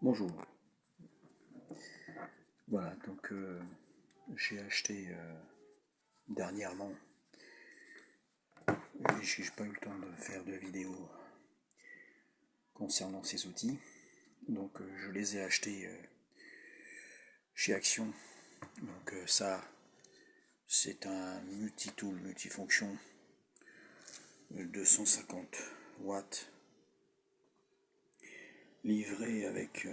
Bonjour. Voilà, donc j'ai acheté dernièrement, j'ai pas eu le temps de faire de vidéo concernant ces outils, donc je les ai achetés chez Action. Donc ça, c'est un multi-tool, multifonction, 250 watts, livré avec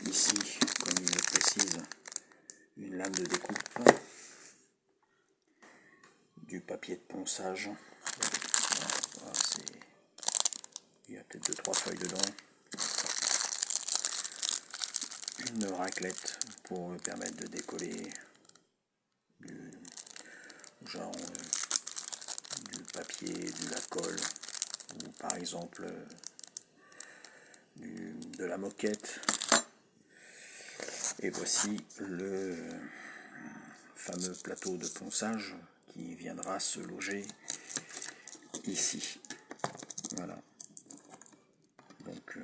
ici, comme il le précise, une lame de découpe, du papier de ponçage. Voilà, il y a peut-être 2-3 feuilles dedans. Une raclette pour permettre de décoller du genre du papier, de la colle, ou par exemple de la moquette. Et voici le fameux plateau de ponçage qui viendra se loger ici. Voilà. Donc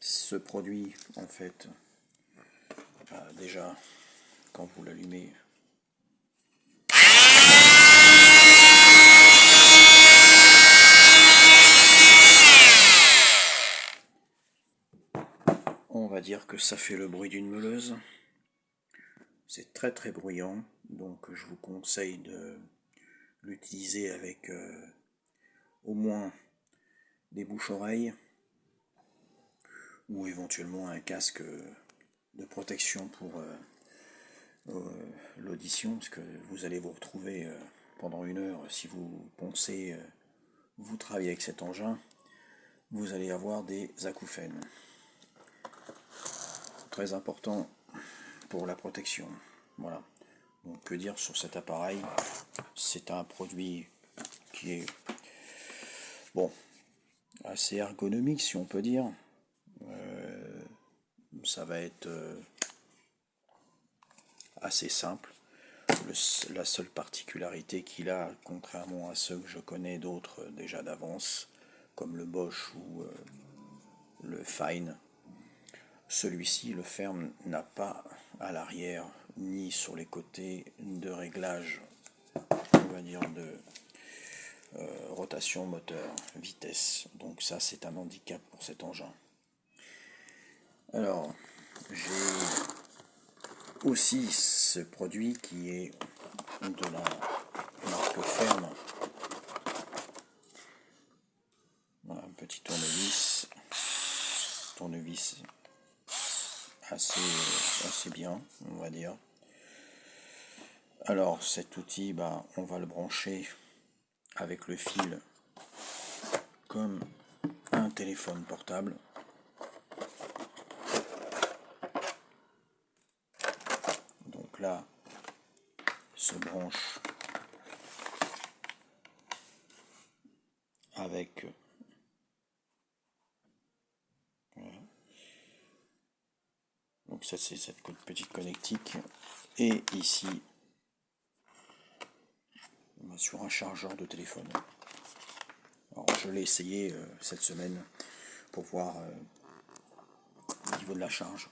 ce produit, en fait, déjà, quand vous l'allumez, on va dire que ça fait le bruit d'une meuleuse. C'est très très bruyant, donc je vous conseille de l'utiliser avec au moins des bouches-oreilles ou éventuellement un casque de protection pour l'audition, parce que vous allez vous retrouver pendant une heure, si vous poncez, vous travaillez avec cet engin, vous allez avoir des acouphènes. Très important pour la protection. Voilà. Donc que dire sur cet appareil? C'est un produit qui est bon, assez ergonomique, si on peut dire. Ça va être assez simple. La seule particularité qu'il a, contrairement à ceux que je connais d'autres déjà d'avance, comme le Bosch ou le Fine, celui-ci, le ferme, n'a pas à l'arrière ni sur les côtés de réglage, on va dire, de rotation moteur, vitesse. Donc ça, c'est un handicap pour cet engin. Alors, j'ai aussi ce produit qui est de la marque Ferme. Voilà, un petit tournevis assez bien, on va dire. Alors cet outil, on va le brancher avec le fil comme un téléphone portable. Donc là, se branche avec voilà. Donc ça, c'est cette petite connectique, et ici sur un chargeur de téléphone. Alors je l'ai essayé cette semaine pour voir au niveau de la charge.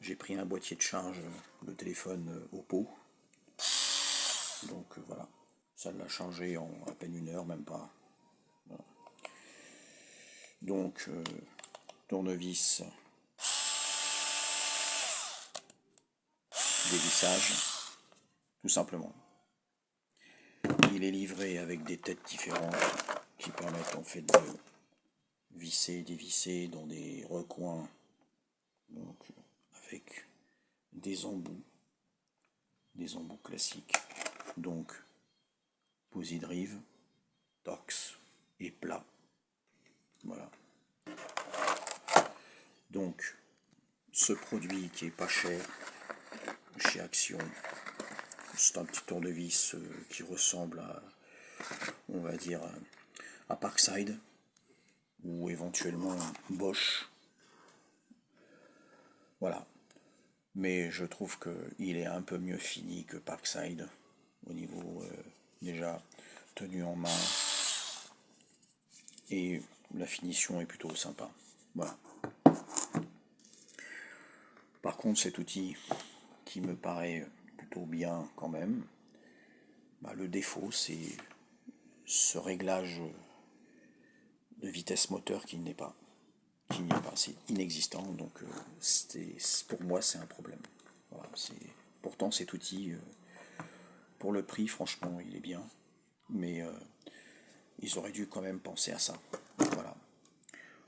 J'ai pris un boîtier de charge de téléphone Oppo. Donc voilà, ça l'a chargé en à peine une heure, même pas. Voilà. Donc tournevis, dévissage, tout simplement. Il est livré avec des têtes différentes qui permettent en fait de visser, dévisser dans des recoins, donc avec des embouts classiques, donc Posidrive, Torx et plat. Voilà. Donc ce produit qui est pas cher chez Action, c'est un petit tournevis qui ressemble à, on va dire, à Parkside ou éventuellement Bosch. Voilà. Mais je trouve qu'il est un peu mieux fini que Parkside au niveau déjà tenue en main, et la finition est plutôt sympa. Voilà. Par contre, cet outil qui me paraît plutôt bien quand même, le défaut c'est ce réglage de vitesse moteur qui n'est pas. C'est inexistant, donc pour moi c'est un problème. Voilà, pourtant cet outil, pour le prix, franchement, il est bien, mais ils auraient dû quand même penser à ça. Voilà,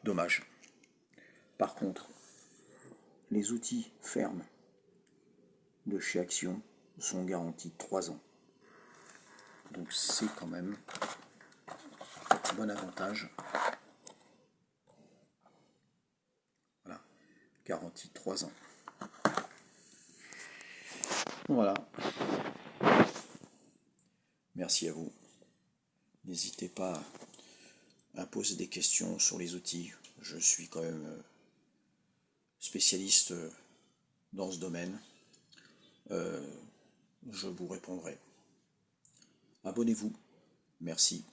dommage. Par contre, les outils fermes de chez Action sont garantis 3 ans. Donc c'est quand même un bon avantage. Voilà, garantie 3 ans. Voilà. Merci à vous. N'hésitez pas à poser des questions sur les outils. Je suis quand même spécialiste dans ce domaine. Je vous répondrai. Abonnez-vous. Merci.